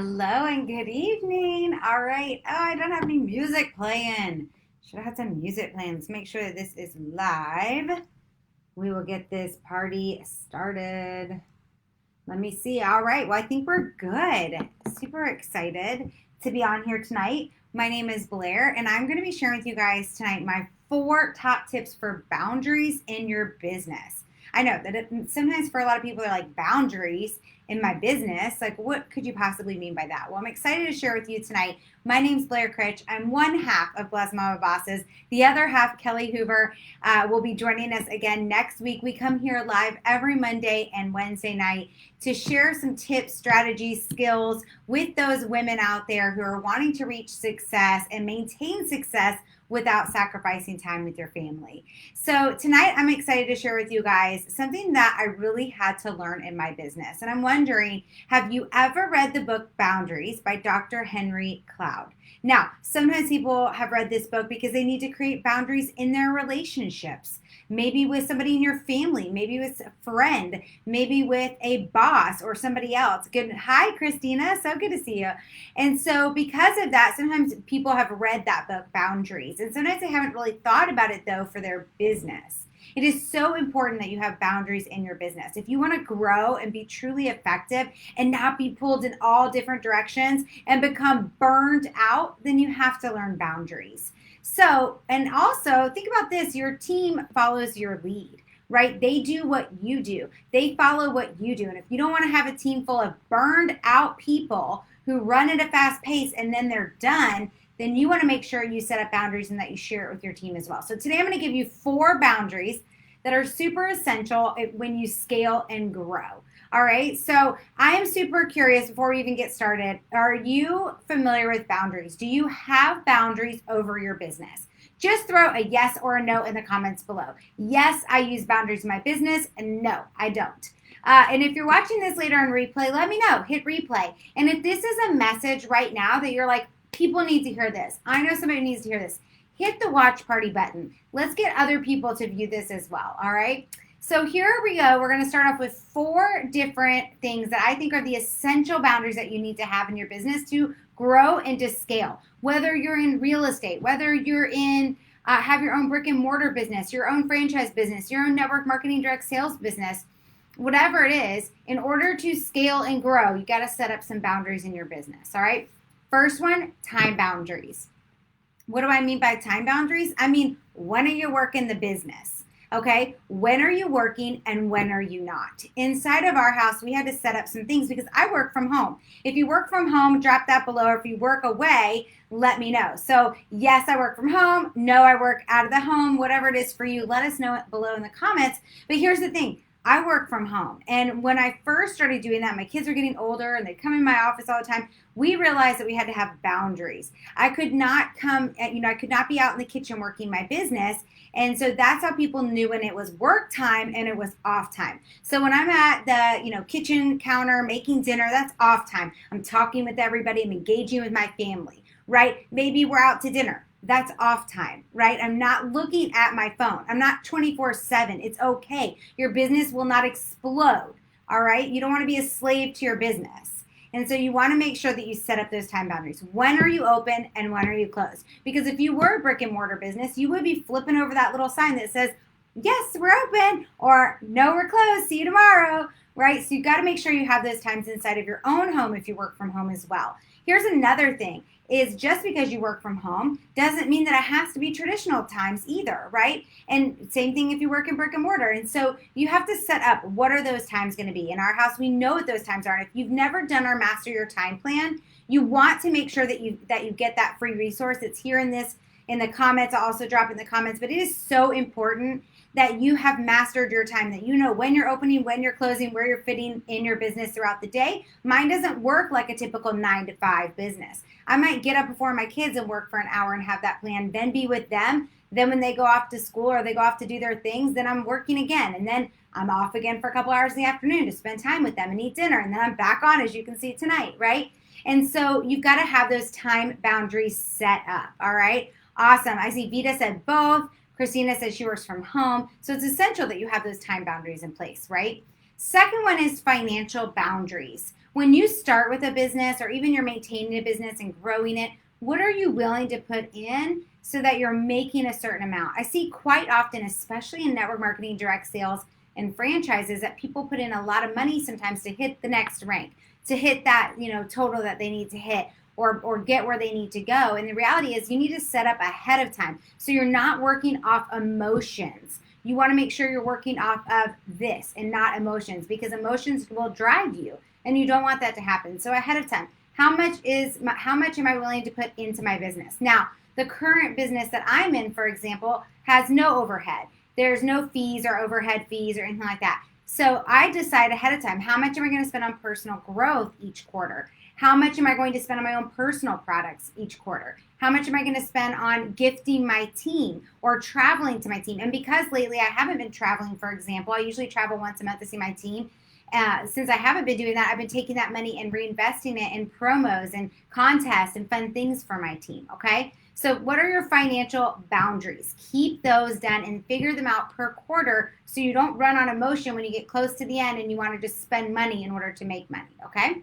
Hello and good evening. All right. Oh, I don't have any music playing. Should have had some music playing. Let's make sure that this is live. We will get this party started. Let me see. All right. Well, I think we're good. Super excited to be on here tonight. My name is Blair, and I'm going to be sharing with you guys tonight my 4 top tips for boundaries in your business. I know that sometimes for a lot of people, they're like, boundaries in my business. Like, what could you possibly mean by that? Well, I'm excited to share with you tonight. My name's Blair Critch. I'm one half of Blessed Mama Bosses. The other half, Kelly Hoover, will be joining us again next week. We come here live every Monday and Wednesday night to share some tips, strategies, skills with those women out there who are wanting to reach success and maintain success without sacrificing time with your family. So tonight I'm excited to share with you guys something that I really had to learn in my business. And I'm wondering, have you ever read the book Boundaries by Dr. Henry Cloud? Now, sometimes people have read this book because they need to create boundaries in their relationships. Maybe with somebody in your family, maybe with a friend, maybe with a boss or somebody else. Good. Hi, Christina. So good to see you. And so because of that, sometimes people have read that book, Boundaries. And sometimes they haven't really thought about it, though, for their business. It is so important that you have boundaries in your business. If you want to grow and be truly effective and not be pulled in all different directions and become burned out, then you have to learn boundaries. So, and also think about this, your team follows your lead, right? They do what you do. They follow what you do. And if you don't want to have a team full of burned out people who run at a fast pace and then they're done, then you want to make sure you set up boundaries and that you share it with your team as well. So today I'm going to give you 4 boundaries that are super essential when you scale and grow. All right, so I am super curious before we even get started. Are you familiar with boundaries? Do you have boundaries over your business? Just throw a yes or a no in the comments below. Yes, I use boundaries in my business, and no, I don't. And if you're watching this later on replay, let me know. Hit replay. And if this is a message right now that you're like, people need to hear this. I know somebody needs to hear this. Hit the watch party button. Let's get other people to view this as well, all right? So here we go. We're going to start off with 4 different things that I think are the essential boundaries that you need to have in your business to grow and to scale. Whether you're in real estate, whether you're in have your own brick and mortar business, your own franchise business, your own network marketing direct sales business, whatever it is, in order to scale and grow, you got to set up some boundaries in your business, all right? First one, time boundaries. What do I mean by time boundaries? I mean, when are you working the business? Okay, when are you working and when are you not? Inside of our house, we had to set up some things because I work from home. If you work from home, drop that below. Or if you work away, let me know. So yes, I work from home. No, I work out of the home. Whatever it is for you, let us know it below in the comments. But here's the thing. I work from home. And when I first started doing that, my kids are getting older and they come in my office all the time. We realized that we had to have boundaries. I could not I could not be out in the kitchen working my business. And so that's how people knew when it was work time and it was off time. So when I'm at the, kitchen counter making dinner, that's off time. I'm talking with everybody. I'm engaging with my family, right? Maybe we're out to dinner. That's off time, right? I'm not looking at my phone. I'm not 24/7. It's okay. Your business will not explode, all right? You don't want to be a slave to your business. And so you want to make sure that you set up those time boundaries. When are you open and when are you closed? Because if you were a brick and mortar business, you would be flipping over that little sign that says, yes, we're open, or no, we're closed. See you tomorrow, right? So you've got to make sure you have those times inside of your own home if you work from home as well. Here's another thing. Is just because you work from home doesn't mean that it has to be traditional times either, right? And same thing if you work in brick and mortar. And so you have to set up what are those times going to be. In our house, we know what those times are. And if you've never done our Master Your Time plan, you want to make sure that you get that free resource. It's here in the comments. I'll also drop in the comments. But it is so important that you have mastered your time, that you know when you're opening, when you're closing, where you're fitting in your business throughout the day. Mine doesn't work like a typical 9-to-5 business. I might get up before my kids and work for an hour and have that plan, then be with them. Then when they go off to school or they go off to do their things, then I'm working again. And then I'm off again for a couple hours in the afternoon to spend time with them and eat dinner. And then I'm back on, as you can see tonight, right? And so you've got to have those time boundaries set up, all right? Awesome. I see Vita said both. Christina says she works from home. So it's essential that you have those time boundaries in place, right? Second one is financial boundaries. When you start with a business or even you're maintaining a business and growing it, what are you willing to put in so that you're making a certain amount? I see quite often, especially in network marketing, direct sales, and franchises, that people put in a lot of money sometimes to hit the next rank, to hit that, total that they need to hit, or get where they need to go. And the reality is you need to set up ahead of time so you're not working off emotions. You want to make sure you're working off of this and not emotions, because emotions will drive you and you don't want that to happen. So ahead of time, how much am I willing to put into my business? Now, the current business that I'm in, for example, has no overhead. There's no fees or overhead fees or anything like that. So I decide ahead of time, how much am I going to spend on personal growth each quarter? How much am I going to spend on my own personal products each quarter? How much am I going to spend on gifting my team or traveling to my team? And because lately I haven't been traveling, for example, I usually travel once a month to see my team. Since I haven't been doing that, I've been taking that money and reinvesting it in promos and contests and fun things for my team, okay? So what are your financial boundaries? Keep those done and figure them out per quarter so you don't run on emotion when you get close to the end and you want to just spend money in order to make money, okay?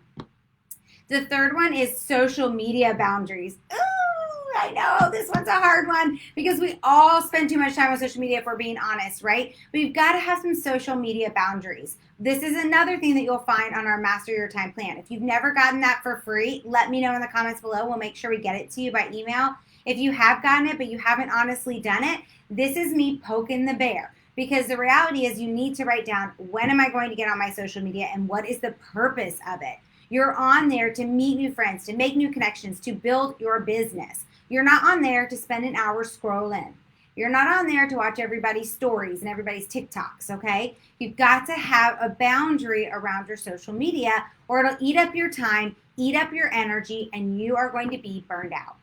The third one is social media boundaries. Ooh, I know this one's a hard one because we all spend too much time on social media if we're being honest, right? But you've got to have some social media boundaries. This is another thing that you'll find on our Master Your Time plan. If you've never gotten that for free, let me know in the comments below. We'll make sure we get it to you by email. If you have gotten it, but you haven't honestly done it, this is me poking the bear. Because the reality is you need to write down, when am I going to get on my social media and what is the purpose of it? You're on there to meet new friends, to make new connections, to build your business. You're not on there to spend an hour scrolling. You're not on there to watch everybody's stories and everybody's TikToks, okay? You've got to have a boundary around your social media or it'll eat up your time, eat up your energy, and you are going to be burned out,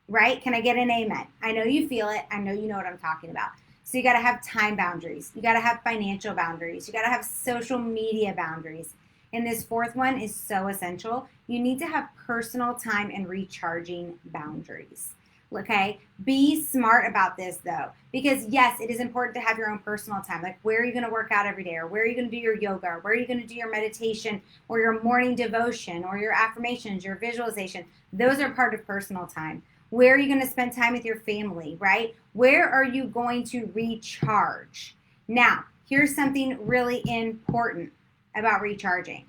right? Can I get an amen? I know you feel it. I know you know what I'm talking about. So you got to have time boundaries. You got to have financial boundaries. You got to have social media boundaries. And this fourth one is so essential. You need to have personal time and recharging boundaries. Okay? Be smart about this though, because yes, it is important to have your own personal time. Like, where are you going to work out every day? Or where are you going to do your yoga? Or where are you going to do your meditation or your morning devotion or your affirmations, your visualization? Those are part of personal time. Where are you going to spend time with your family, right? Where are you going to recharge? Now, here's something really important about recharging.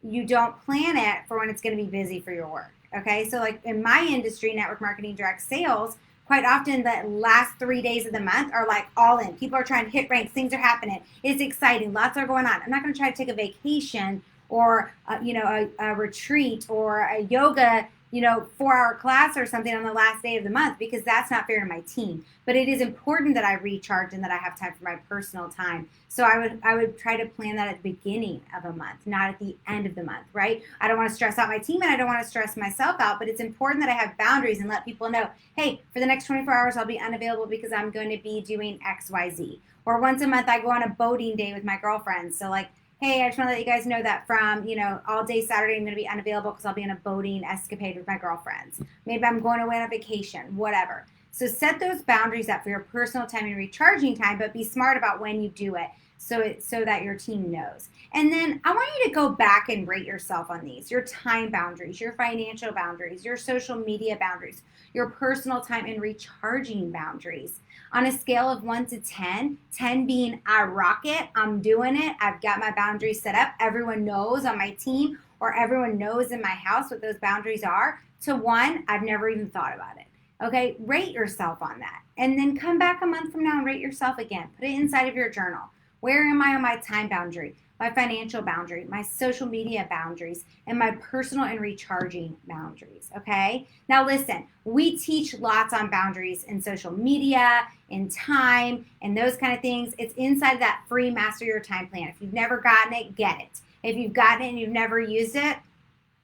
You don't plan it for when it's going to be busy for your work. Okay, so like in my industry, network marketing, direct sales, quite often the last 3 days of the month are like all in. People are trying to hit ranks. Things are happening. It's exciting. Lots are going on. I'm not going to try to take a vacation or a retreat or a yoga 4-hour class or something on the last day of the month, because that's not fair to my team. But it is important that I recharge and that I have time for my personal time. So I would try to plan that at the beginning of a month, not at the end of the month, right? I don't want to stress out my team and I don't want to stress myself out, but it's important that I have boundaries and let people know, hey, for the next 24 hours, I'll be unavailable because I'm going to be doing X, Y, Z. Or once a month, I go on a boating day with my girlfriends. So like, hey, I just want to let you guys know that from, all day Saturday, I'm going to be unavailable because I'll be on a boating escapade with my girlfriends. Maybe I'm going away on a vacation, whatever. So set those boundaries up for your personal time and recharging time, but be smart about when you do it so that your team knows. And then I want you to go back and rate yourself on these: your time boundaries, your financial boundaries, your social media boundaries, your personal time and recharging boundaries. On a scale of 1 to 10, 10 being I rock it, I'm doing it, I've got my boundaries set up, everyone knows on my team or everyone knows in my house what those boundaries are, to 1, I've never even thought about it. Okay, rate yourself on that. And then come back a month from now and rate yourself again. Put it inside of your journal. Where am I on my time boundary, my financial boundary, my social media boundaries, and my personal and recharging boundaries, okay? Now listen, we teach lots on boundaries in social media, in time, and those kind of things. It's inside that free Master Your Time plan. If you've never gotten it, get it. If you've gotten it and you've never used it,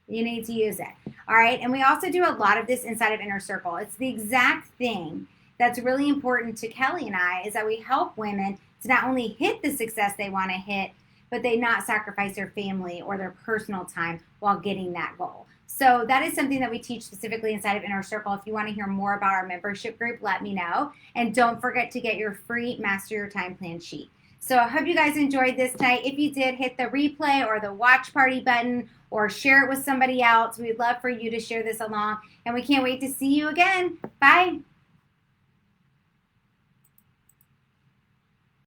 you need to use it, all right? And we also do a lot of this inside of Inner Circle. It's the exact thing that's really important to Kelly and I, is that we help women to not only hit the success they want to hit, but they not sacrifice their family or their personal time while getting that goal. So that is something that we teach specifically inside of Inner Circle. If you want to hear more about our membership group, let me know. And don't forget to get your free Master Your Time Plan sheet. So I hope you guys enjoyed this tonight. If you did, hit the replay or the watch party button or share it with somebody else. We'd love for you to share this along. And we can't wait to see you again. Bye.